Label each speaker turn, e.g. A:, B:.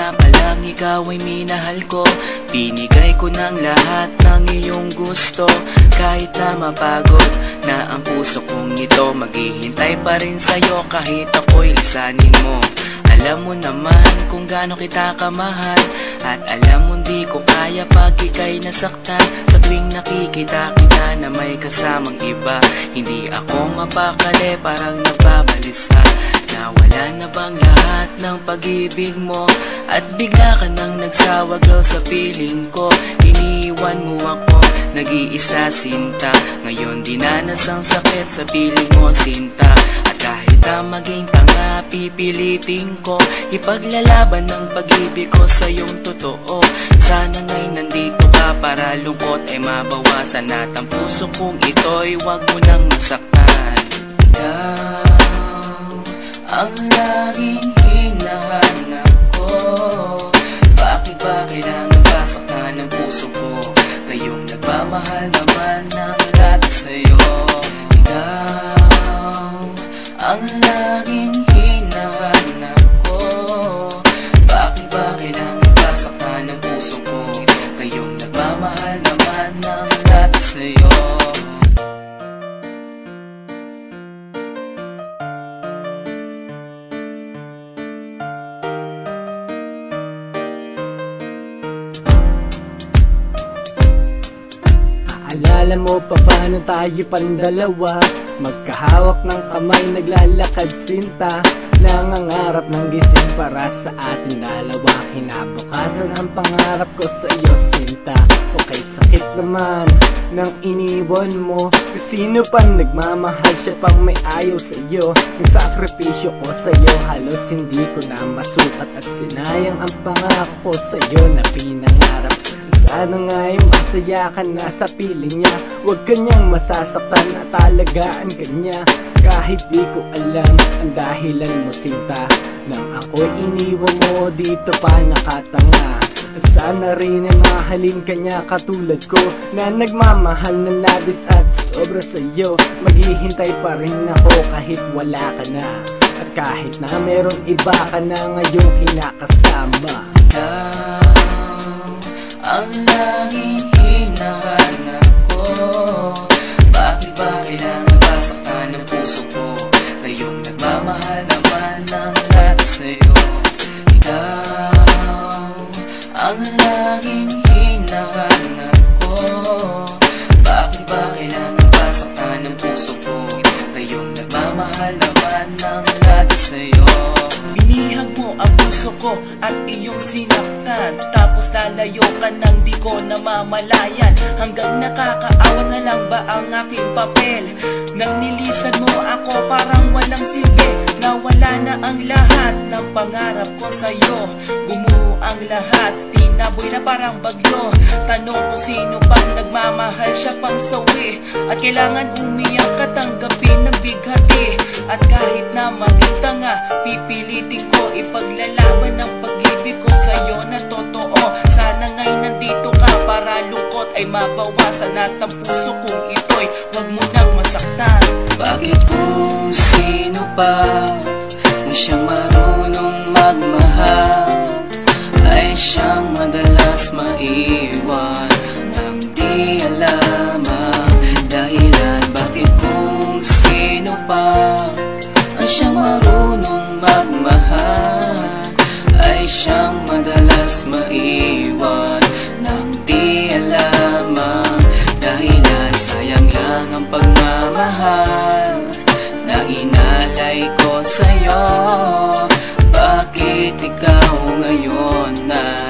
A: una pa lang ikaw ay minahal ko. Binigay ko ng lahat ng iyong gusto. Kahit na mapagod na ang puso kong ito, maghihintay pa rin sa'yo kahit ako'y lisanin mo. Alam mo naman kung gaano kita kamahal, at alam mo di ko kaya pag ika'y nasaktan. Sa tuwing nakikita kita na may kasamang iba, hindi ako mapakali, parang nababalisa. Nawala na bang lahat ng pag-ibig mo? At bigla ka nang nagsawa girl sa piling ko. Iniwan mo ako, nag-iisa sinta. Ngayon dinanas ang sakit sa piling mo sinta. At kahit na maging tanga, pipilitin ko ipaglalaban ng pag-ibig ko sa iyong totoo. Sana nga'y nandito ka para lungkot ay mabawasan, at ang puso kong ito'y wag mo nang masaktan. Ikaw ang laging hinahanap ko. Bakit ba kailangan pasaktan ng puso ko? Kayong nagmamahal naman ng labis sa'yo. Ikaw ang laging hinahanap ko. Bakit ba kailangan pasaktan ng puso ko? Kayong nagmamahal naman ng labis sa'yo.
B: Alala mo pa paano tayo pandalawa, magkahawak ng kamay naglalakad sinta. Nangangarap ng gising para sa ating dalawa, kinabukasan ang pangarap ko sa iyo sinta. Okay, sakit naman nang iniwan mo. Sino pang nagmamahal, siya pang may ayaw sa iyo. Yung sakripisyo ko sa iyo halos hindi ko na masukat, at sinayang ang pangako ko sa iyo na pinangarap. Sana nga'y masaya ka na sa piling niya, huwag kanyang masasaktan at alagaan ka niya. Kahit di ko alam ang dahilan mo sinta, nang ako'y iniwan mo dito pa nakatanga. Sana rin ay mahalin ka niya katulad ko, na nagmamahal ng labis at sobra sa'yo. Maghihintay pa rin ako kahit wala ka na, at kahit na meron iba ka na ngayong kinakasama.
A: Ang laging hinahanap ko. Bakit ba kailangan pasaktan ng puso ko? Kayong nagmamahal naman ng labis sa'yo. Ikaw ang laging hinahanap ko. Bakit ba kailangan pasaktan ng puso ko? Kayong nagmamahal naman ng labis sa'yo. Binihag mo ang puso ko at iyong sinaktan, tapos lalayo ka nang di ko namamalayan. Hanggang nakakaawa na lang ba ang aking papel? Nang nilisan mo ako parang walang silbi. Nawala na ang lahat ng pangarap ko sa'yo. Gumuho ang lahat, tinaboy na parang bagyo. Tanong ko sino pang nagmamahal, siya pang sawi. At kailangan umiyak at tanggapin ng bighati. At kahit na maging tanga, pipilitin ko ipaglalaban ng pag-ibig ko sa'yo na totoo. Sana nga'y nandito ka para lungkot ay mabawasan, at ang puso kong ito'y wag mo nang masaktan. Bakit kung sino pa na siyang marunong magmahal, ay siyang madalas maiwan nang di alam ang dahilan? Bakit kung sino pa ang siyang marunong magmahal, ay siyang madalas maiwan nang di alam ang dahilan? Sayang lang ang pagmamahal na inalay ko sa'yo. Bakit ikaw ngayon na